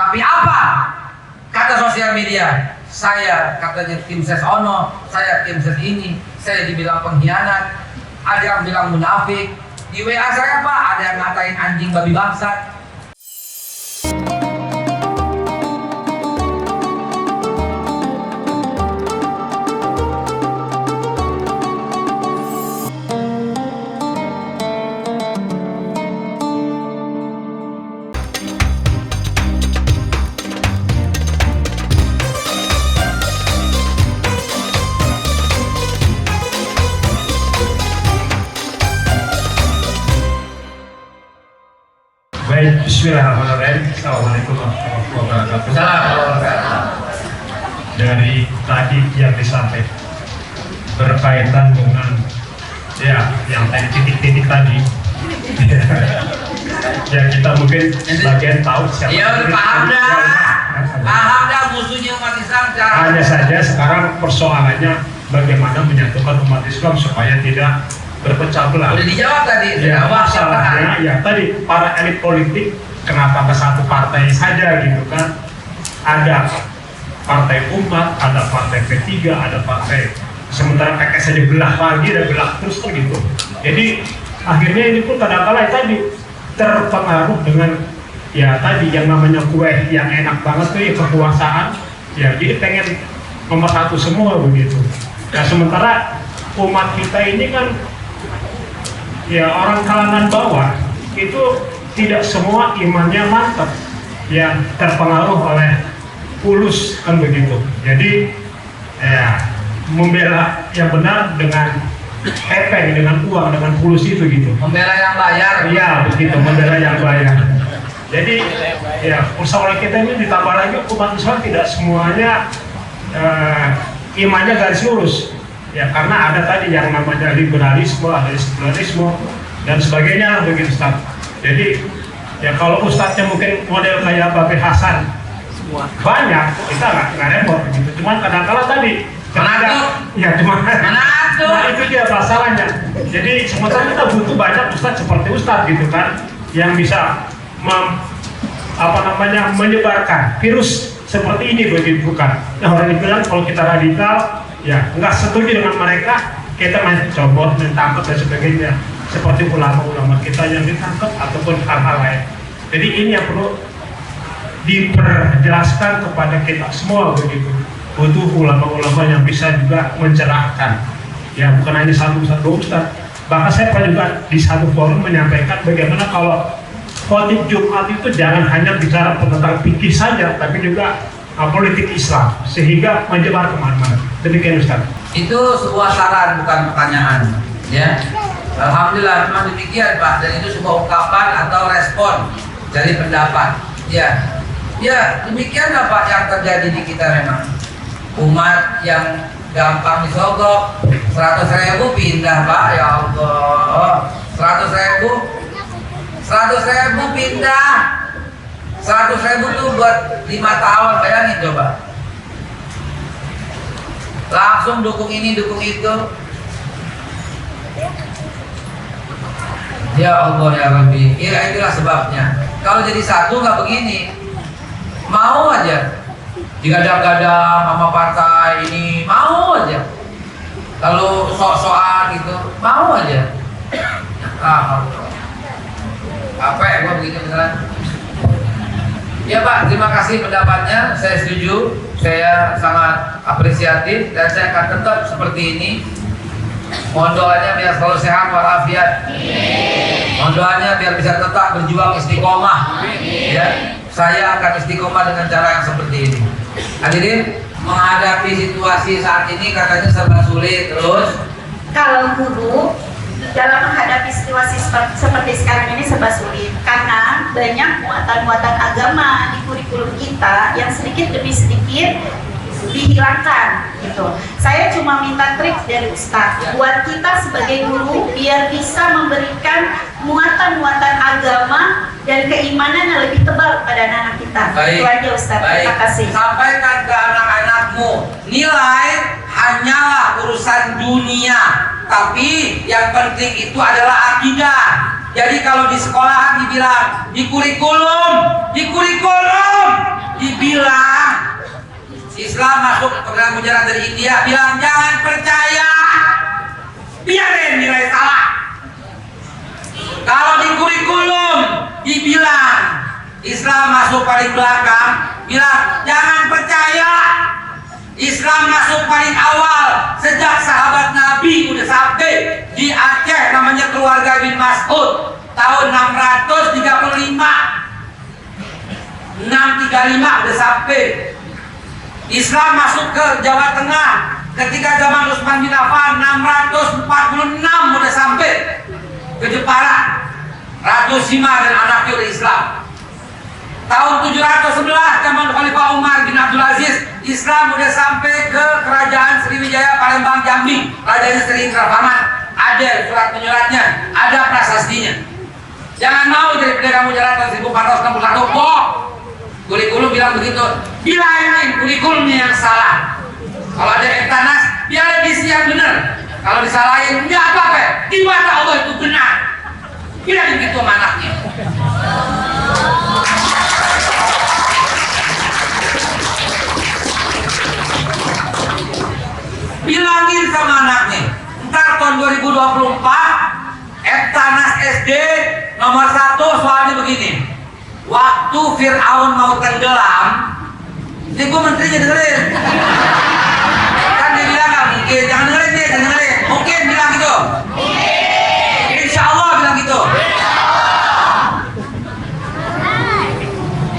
Tapi apa kata sosial media? Saya katanya tim ses ono, saya tim ses ini, saya dibilang pengkhianat, ada yang bilang munafik. Di WA saya Pak, ada yang ngatain anjing babi bangsat. Baik, bismillahirrahmanirrahim. Assalamualaikum warahmatullahi wabarakatuh. Dari tadi yang disampaikan berkaitan dengan yang tadi titik-titik tadi, ya kita mungkin sebagian tahu siapa. Ya paham dah musuhnya umat Islam. Hanya saja sekarang persoalannya bagaimana menyatukan umat Islam supaya tidak berpecah belah. Udah dijawab tadi. Ya, masalahnya ya tadi para elit politik kenapa ke satu partai saja gitu kan? Ada partai umat, ada partai P3, ada partai, sementara PKS saja belah lagi dan belah terus kan gitu. Jadi akhirnya ini pun kadang-kala tadi terpengaruh dengan ya tadi yang namanya kue yang enak banget tuh ya kekuasaan. Ya jadi pengen nomor satu semua begitu. Nah sementara umat kita ini kan ya orang kalangan bawah itu tidak semua imannya mantap, ya terpengaruh oleh fulus kan begitu. Jadi ya membela yang benar dengan epeng, dengan uang, dengan fulus itu gitu. Membela yang bayar. Iya begitu, membela yang bayar. Jadi ya persoalan kita ini ditambah lagi umat Islam tidak semuanya imannya garis lurus. Ya karena ada tadi yang namanya liberalisme, ada sekularisme dan sebagainya begitu Ustaz. Jadi ya kalau Ustaznya mungkin model kayak Babe Hasan banyak, kita nggak repot begitu. Cuman kadang-kala tadi nah itu dia masalahnya. Jadi sementara kita butuh banyak Ustaz seperti Ustaz gitu kan, yang bisa menyebarkan virus seperti ini begitu kan. Nah orang bilang kalau kita radikal ya nggak setuju dengan mereka, kita main cobot, main tangkap dan sebagainya, seperti ulama-ulama kita yang ditangkap ataupun hal-hal lain. Jadi ini yang perlu diperjelaskan kepada kita semua begitu. Butuh ulama-ulama yang bisa juga mencerahkan. Ya bukan hanya satu Ustaz. Bahkan saya pernah juga di satu forum menyampaikan bagaimana kalau khotib Jumat itu jangan hanya bicara tentang fikih saja, tapi juga politik Islam, sehingga menyebar kemana-mana. Demikian Ustaz. Itu sebuah saran bukan pertanyaan, ya. Alhamdulillah memang demikian Pak, dan itu sebuah ungkapan atau respon dari pendapat. Ya, demikianlah Pak yang terjadi di kita memang. Umat yang gampang disogok, 100.000 pindah Pak, ya Allah. 100.000 pindah. 100.000 tuh buat 5 tahun, bayangin coba. Langsung dukung ini, dukung itu. Ya Allah ya Rabbi, ya itulah sebabnya. Kalau jadi satu nggak begini, mau aja. Digadang-gadang sama partai ini, mau aja. Kalau sok-sokan gitu, mau aja. Apa ya gua begitu misalnya. Ya Pak, terima kasih pendapatnya, saya setuju, saya sangat apresiatif dan saya akan tetap seperti ini. Mohon doanya biar selalu sehat walafiat. Mohon doanya biar bisa tetap berjuang istiqomah. Ya, saya akan istiqomah dengan cara yang seperti ini. Hadirin, menghadapi situasi saat ini katanya serba sulit terus. Kalau guru dalam menghadapi situasi seperti sekarang ini serba sulit karena banyak muatan-muatan agama di kurikulum kita yang sedikit demi sedikit dihilangkan gitu. Saya cuma minta trik dari Ustadz buat kita sebagai guru biar bisa memberikan muatan-muatan agama dan keimanan yang lebih tebal pada anak-anak kita. Itu aja Ustadz. Terima kasih. Sampaikan ke anak-anakmu, nilai hanyalah urusan dunia, tapi yang penting itu adalah akidah. Jadi kalau di sekolahan dibilang di kurikulum Islam masuk ke dalam mujarab dari India, bilang jangan percaya, biarin nilai salah. Kalau di kurikulum dibilang Islam masuk paling belakang, bilang jangan percaya, Islam masuk paling awal. Sejak sahabat Nabi udah sampai di Aceh, namanya keluarga bin Mas'ud, tahun 635 udah sampai. Islam masuk ke Jawa Tengah ketika zaman Utsman bin Affan, 646 udah sampai ke Jepara. Ratu Sima dan anaknya udah Islam. Tahun 711 zaman Khalifah Umar bin Abdul Aziz, Islam udah sampai ke kerajaan Sriwijaya Palembang Jambi. Rajanya Sri Indrapaman. Ada surat penyuratnya, ada prasastinya. Jangan mau jadi pedagang mujarab tahun 1461. Bohong. Kurikulum bilang begitu. Bilangin kurikulumnya yang salah. Kalau ada etanas, biar isi yang benar. Kalau disalahin, nggak apa-apa. Di mata Allah itu benar. Bilangin gitu sama anaknya. Bilangin sama anaknya. Ntar tahun 2024, etanas SD nomor 1 soalnya begini. Waktu Fir'aun mau tenggelam, ibu menterinya dengerin. Kan dia bilang nggak mungkin, jangan dengerin deh, jangan dengerin. Mungkin bilang gitu. Insya Allah bilang gitu.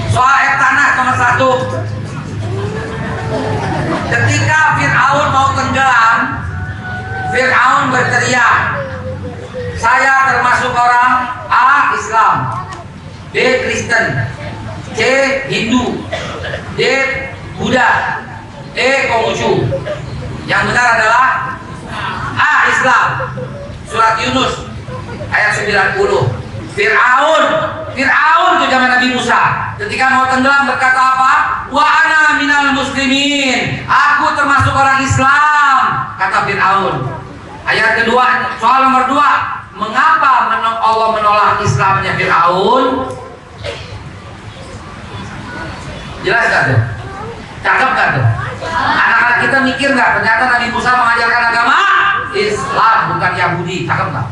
Soal etanas nomor 1. Ketika Fir'aun mau tenggelam, Fir'aun berteriak, saya termasuk orang A. Islam, B. Kristen, C. Hindu, D. Buddha, E. Konghucu. Yang benar adalah A. Islam. Surat Yunus ayat 90. Fir'aun itu zaman Nabi Musa. Ketika mau tenggelam berkata apa? Wa ana minal muslimin. Aku termasuk orang Islam, kata Fir'aun. Ayat kedua, soal nomor 2. Mengapa Allah menolak Islamnya Fir'aun? Jelas gak tuh? Cakep gak tuh? Anak-anak kita mikir gak? Ternyata Nabi Musa mengajarkan agama Islam, bukan Yahudi. Cakep gak?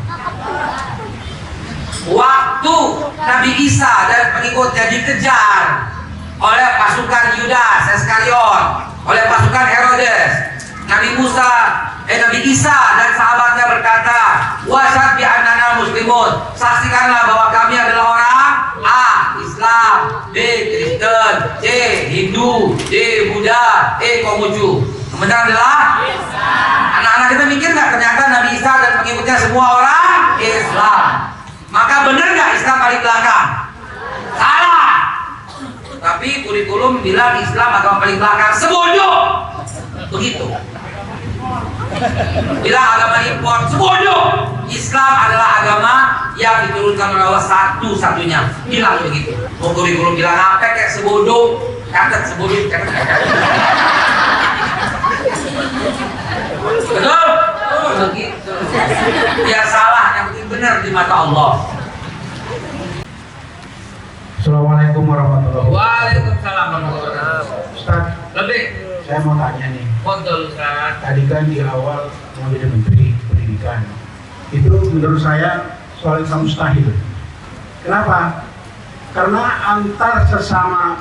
Waktu Nabi Isa dan pengikutnya dikejar oleh pasukan Yudas Iskariot, oleh pasukan Herodes, Nabi Isa dan sahabatnya berkata, wasyhad bi annana muslimun, saksikanlah bahwa kami adalah orang A. Islam, B. Kristen, C. Hindu, D. Buddha, E. Konghucu. Kemudian adalah anak-anak kita mikir nggak ternyata Nabi Isa dan pengikutnya semua orang Islam. Maka benar nggak Islam paling belakang? Salah. Tapi kurikulum bilang Islam agama paling belakang. Sebodoh. Begitu. Bilang agama impor, sebodoh. Islam adalah agama yang diturunkan oleh Allah satu-satunya. Bilang begitu. Mau kurikulum bilang apa kayak sebodoh, catat sebodoh, catat. Betul? Begitu. Dia salah, yang penting benar di mata Allah. Assalamualaikum warahmatullahi wabarakatuh. Waalaikumsalam warahmatullahi wabarakatuh. Ustaz, Lebih. saya mau tanya nih. Betul, Ustaz. Tadi kan di awal mau jadi menteri pendidikan. Itu menurut saya soal Islam mustahil. Kenapa? Karena antar sesama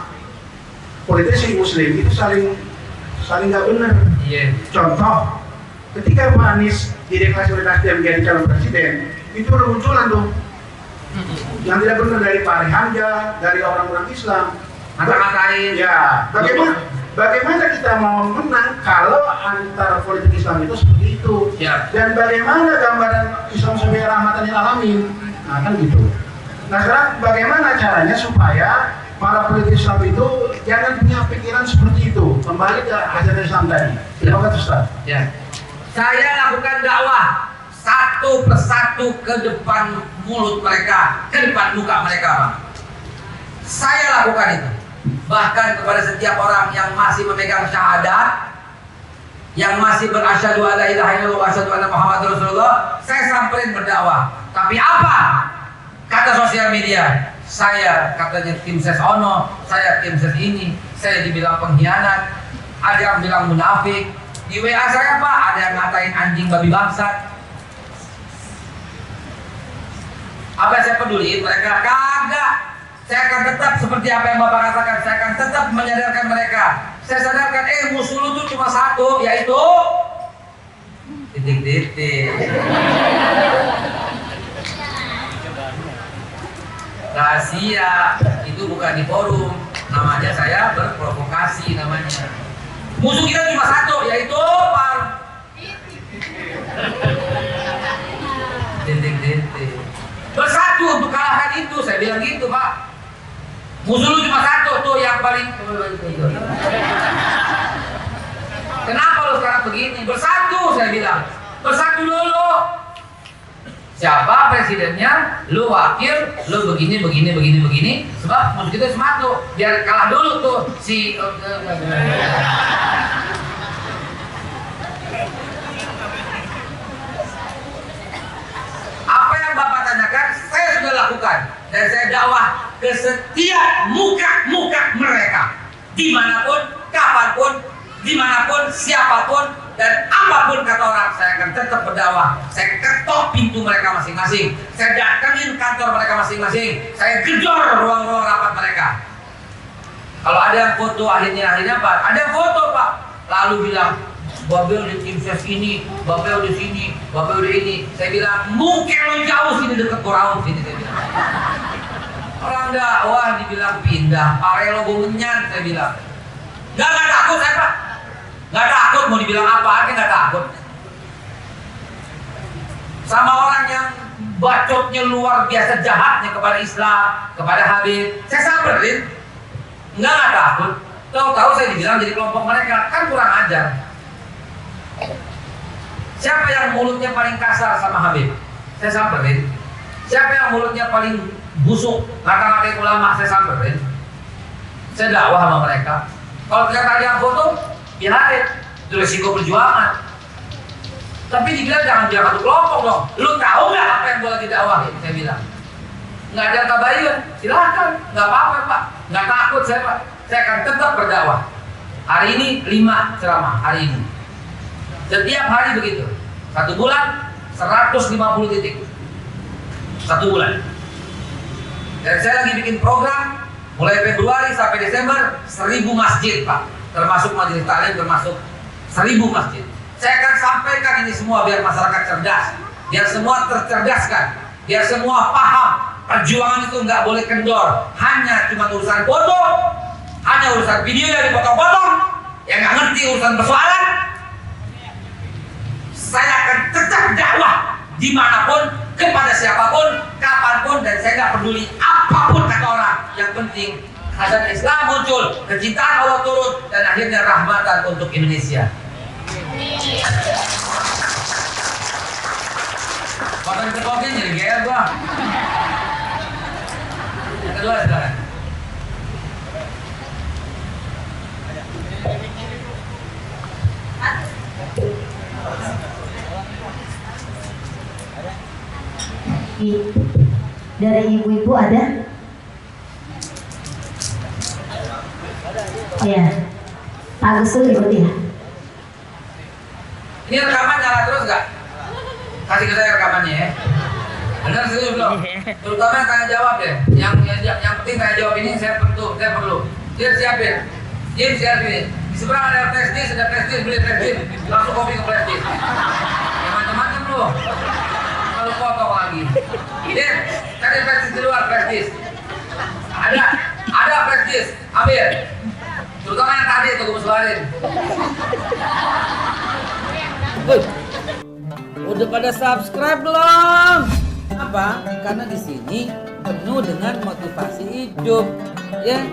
politisi muslim itu saling nggak benar. Iya. Contoh, ketika Pak Anies dideklarasi oleh Nasdem menjadi calon presiden, itu bermunculan tuh yang tidak benar dari Pak Ari Hamzah, dari orang-orang Islam. Mata-matain. Ya, bagaimana kita mau menang kalau antara politik Islam itu seperti itu? Ya. Dan bagaimana gambaran Islam sebagai rahmatan lil alamin? Nah, kan gitu. Nah, sekarang bagaimana caranya supaya para politik Islam itu jangan punya pikiran seperti itu, kembali ke ajaran Islam tadi. Terima kasih, Ustaz. Ya. Saya lakukan dakwah satu persatu ke depan mulut mereka, ke depan muka mereka, Pak. Saya lakukan itu. Bahkan kepada setiap orang yang masih memegang syahadat, yang masih berasyhadu alla ilaha illallah wa asyhadu anna Muhammadar Rasulullah, saya samperin berdakwah. Tapi apa? Kata sosial media, saya katanya tim ses ono, saya tim ses ini, saya dibilang pengkhianat. ada yang bilang munafik. Di WA saya Pak, ada yang ngatain anjing babi bangsat. Apa yang saya peduli? Mereka kagak. Saya akan tetap seperti apa yang Bapak katakan. Saya akan tetap menyadarkan mereka. Saya sadarkan, musuh lu tuh cuma satu, yaitu titik-titik. Rahasia itu bukan di forum, namanya saya berprovokasi namanya. Musuh kita cuma satu, yaitu titik-titik. Bersatu untuk kalahkan itu, saya bilang gitu Pak. Musuh lu cuma satu tuh yang paling. Kenapa lu sekarang begini? Bersatu saya bilang. Bersatu dulu. Siapa presidennya? Lu wakil, lu begini. Sebab musuh kita cuma satu. Biar kalah dulu tuh si. Apa yang Bapak tanyakan, saya sudah lakukan. Dan saya dakwah ke setiap muka mereka, dimanapun, kapanpun, dimanapun, siapapun, dan apapun kata orang, saya akan tetap berdakwah. Saya ketok pintu mereka masing-masing, saya datangin kantor mereka masing-masing, saya gedor ruang-ruang rapat mereka. Kalau ada yang foto akhirnya apa? Ada yang foto Pak, lalu bilang Babel di tim ses ini, Babel di sini, Babel di ini. Saya bilang, mungkin lo jauh sini deket Koraut sini saya bilang. Orang dakwah dibilang pindah, parelo menyan saya bilang. Gak takut saya Pak. Gak takut mau dibilang apa aja gak takut. Sama orang yang bacotnya luar biasa jahatnya kepada Islam, kepada Habib, saya samperin. Gak takut. Tahu-tahu saya dibilang jadi kelompok mereka, kan kurang ajar. Siapa yang mulutnya paling kasar sama Habib? Saya samperin. Siapa yang mulutnya paling busuk, ngata-ngatain ulama? Saya samperin. Saya dakwah sama mereka. Kalau ternyata ada yang foto, biarin. Itu resiko perjuangan. Tapi dibilang jangan satu kelompok dong. Lu tahu nggak apa yang gue lagi dakwahin? Saya bilang. Nggak ada tabayun, silahkan. Nggak apa-apa Pak. Nggak takut saya Pak. Saya akan tetap berdakwah. Hari ini 5 ceramah hari ini. Setiap hari begitu. 1 bulan 150 titik. 1 bulan. Dan saya lagi bikin program mulai Februari sampai Desember 1000 masjid Pak. Termasuk majelis taklim, termasuk 1000 masjid. Saya akan sampaikan ini semua biar masyarakat cerdas, biar semua tercerdaskan, biar semua paham perjuangan itu nggak boleh kendor. Hanya cuma urusan foto, hanya urusan video yang dipotong-potong, yang nggak ngerti urusan persoalan. Saya akan tetap dakwah dimanapun, kepada siapapun, kapanpun, dan saya nggak peduli apapun kata orang. Yang penting azan Islam muncul, kecintaan Allah turun, dan akhirnya rahmatan untuk Indonesia. Makan ke kopi jadi gaya gua. Yang kedua silakan. Dari ibu-ibu ada? Ya, Pak Agus dulu ikut ya. Ini rekaman nyala terus nggak? Kasih ke saya rekamannya ya. Benar serius belum? Terutama yang tanya jawab deh. Yang penting tanya jawab ini saya perlu. Dia siapin. Dia siapin. Di seberang ada flash disk, beli flash disk, langsung copy ke flash disk. Ya macam-macam loh. Kalau potong lagi. Dia cari flash disk di luar flash disk. Ada flash disk, ambil. Terutama yang tadi itu gue selarin. Udah pada subscribe belum? Apa? Karena di sini penuh dengan motivasi hidup, ya.